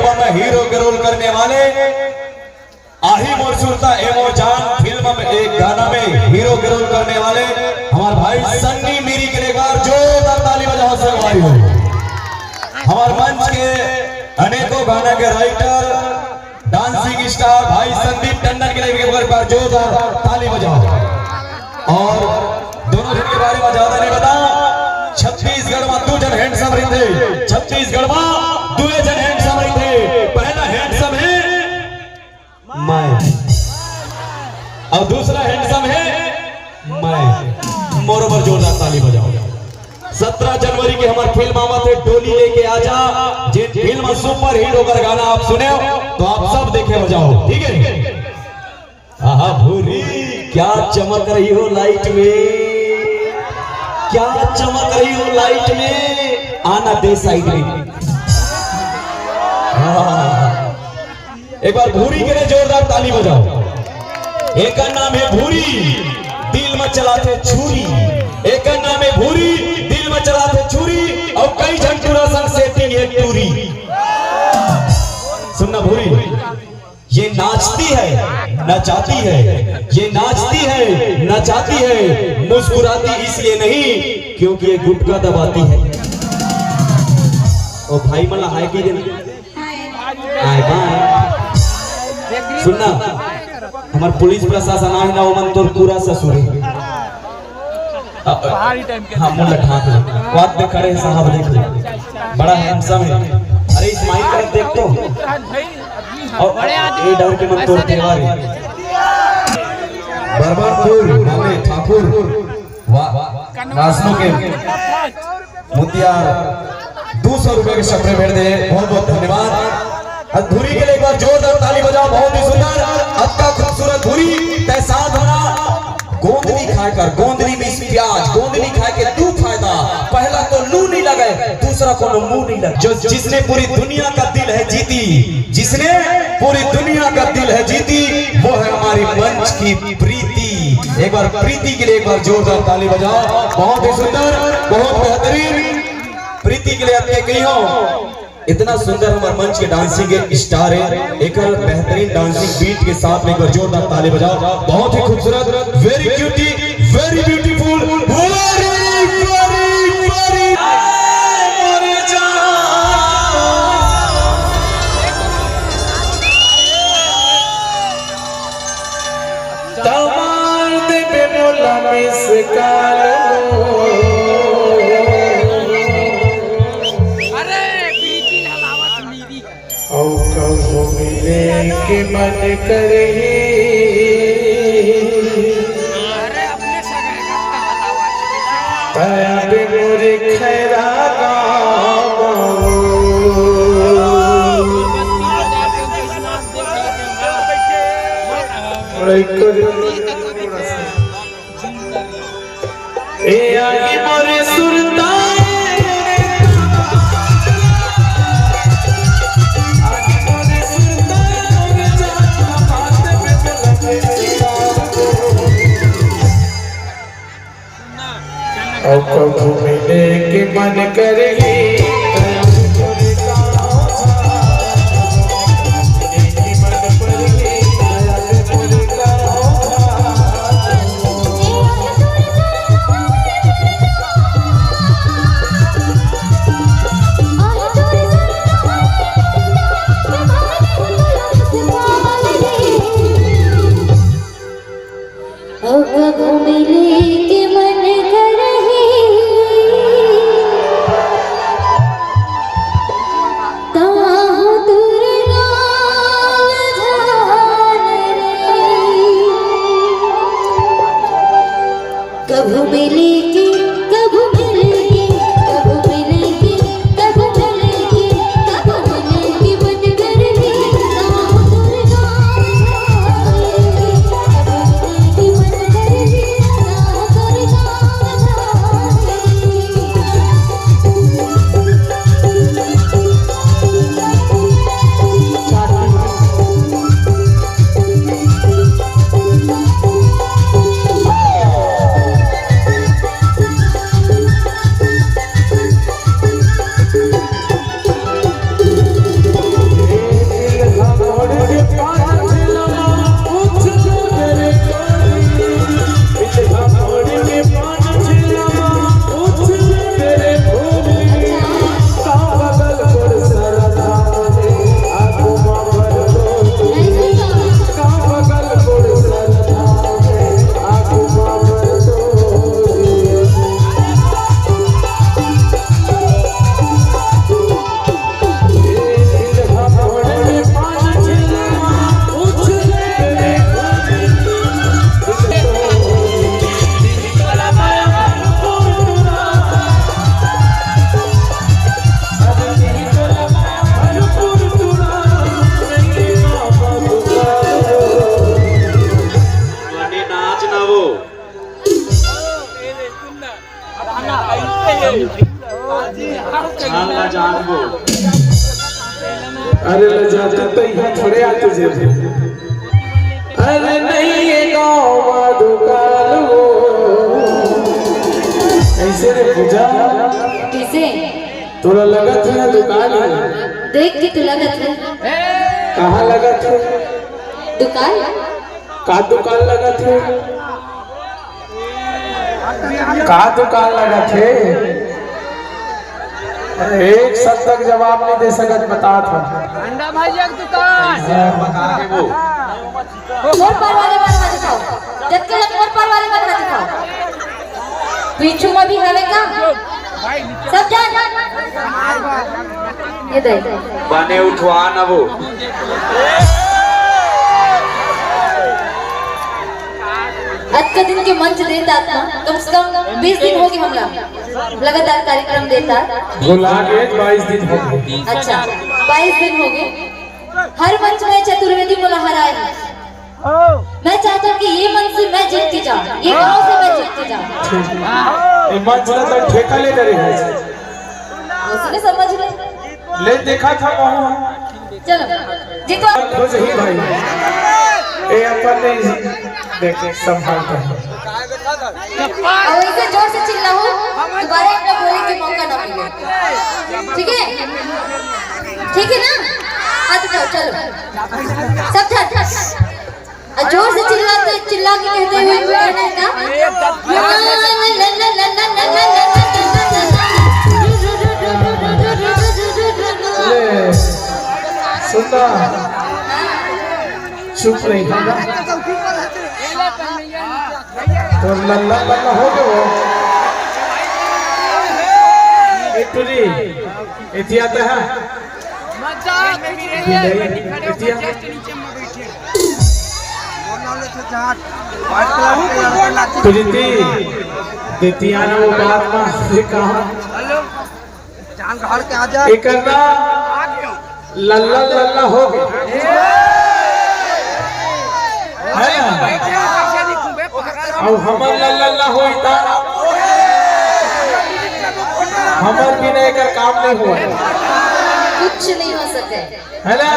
Album में hero के role करने वाले आही मोर सुरता ए मोर जान फिल्म में एक गाना में हीरो के रोल करने वाले हमारे भाई सन्नी मीरी के लिए जोरदार ताली बजाओ सब भाई हो। हमारे मंच के अनेकों गाना के राइटर डांसिंग स्टार भाई संदीप टंडन के लिए एक बार जोरदार ताली बजाओ। और दोनों जन के बारे में ज्यादा नहीं बता, छत्तीसगढ़ में दो जन हैंडसम रहे थे, छत्तीसगढ़ में दो जन हैंडसम रहे थे। पहला हैंडसम है मैं और दूसरा हैंडसम है मैं। मोरबर जोरदार ताली बजाओ। 17 जनवरी के हमारे फिल्म आवा थे डोली लेके आजा, जिन फिल्म सुपर हीरो का गाना आप सुने तो आप सब देखे बजाओ, ठीक है। आहा भूरी क्या चमक रही हो लाइट में, क्या चमक रही हो लाइट में, आना दे साइड में। एक बार भूरी के लिए जोरदार ताली बजाओ। एक का नाम है भूरी, दिल में चलाते छुरी, एक का नाम है भूरी, दिल में चलाते छुरी, और कई झंटूरा संग सेटिंग है टूरी। सुनना भूरी, ये नाचती है नचाती है, ये नाचती है नचाती है, मुस्कुराती इसलिए नहीं क्योंकि ये गुटका दबाती है। ओ भाई मला हाय की दिन हाय बाय। सुनना हमार पुलिस प्रशासन आहे ना ओमन तोर पूरा ससुर है। हाँ मुल्ला ठाक बात में खड़े साहब देख ले, बड़ा हैंडसम है। अरे इस्माइल कर देख तो, और ये डर के मन तोड़ देवार बरबारपुर मामे ठाकुर रासनों के मुतिया 200 रुपए के शपरे भेड़ दे, बहुत बहुत धन्यवाद। धुरी के लिए एक बार जोरदार ताली बजाओ। बहुत ही सुंदर अत्ता खूबसूरत धुरी तैसाद होना। गोंदली खाकर गोंदली में प्याज, गोंदली खा के दो फायदा, पहला तो लू नहीं लगे, दूसरा को मुंह नहीं लगे। जो जिसने पूरी दुनिया का दिल है जीती, जिसने पूरी दुनिया का दिल है जीती, वो है हमारी मंच की प्रीति। एक बार प्रीति के लिए एक बार जोरदार ताली बजाओ। बहुत ही सुंदर, बहुत बेहतरीन प्रीति के लिए आपके कही हो। इतना सुंदर हमारे मंच के डांसिंग स्टार है, एक बेहतरीन डांसिंग बीट के साथ में एक बार जोरदार ताली बजाओ। बहुत ही खूबसूरत, very cutie, very beautiful, very very very तमार दे बेमोला मिस कालो मिले के मन करे तब मोरे खैरा मोरे सुरता और कभी मिले के मन करेगी ले जाते तो यहाँ थोड़े आ तुझे। अरे नहीं ये गाँव दुकान वो ऐसे रे पूजा कैसे थोड़ा लगा था दुकान देख के तू लगत है कहाँ लगा था दुकान का दुकान लगा थे का दुकान लगा थे एक शब्द तक जवाब नहीं दे सकत बता था अंडा भाजी की दुकान मोर पर वाले मत दिखाओ जब तक मोर पर वाले मत दिखाओ पीछू में भी हवे का सब जान ये दे बने उठवा ना वो आज का दिन के मंच देता था कम से कम 20 दिन हो गए हम लगातार कार्यक्रम देता भुला गए 22 दिन हो गए अच्छा 22 दिन हो गए हर मंच में चतुर्वेदी को लहराए मैं चाहता हूँ कि ये मंच से मैं जीत के जाऊँ ये गांव से मैं जीत के जाऊँ ये मंच ना तो ठेका ले रहे हैं उसने समझ ले देखा था वहाँ चलो जीतो खुश ही भाई ये अपन नहीं देखे संभालता है और इसे जोर से चिल्लाओ दोबारा अपना बोलने के मौका ना मिले ठीक है ना आ तो चलो सब ठट जोर से चिल्ला के कहते हुए कहना है सुनना चुप नहीं था तो लल्ला लल्ला हो गए वो इतनी इतिहास है प्रीति देतिया ना वो बात में कहा जान घर के आ जा एक करना लल्ला लल्ला हो गया है ना और हमर लल्ला हो इता हमर बिना एक काम नहीं हुआ कुछ नहीं हो सके है ना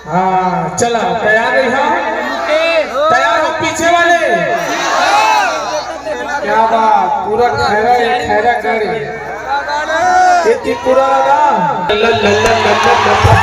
हाँ चला तैयार रही हाँ तैयार हो पीछे वाले क्या बात पूरा खैरा कर पूरा लगा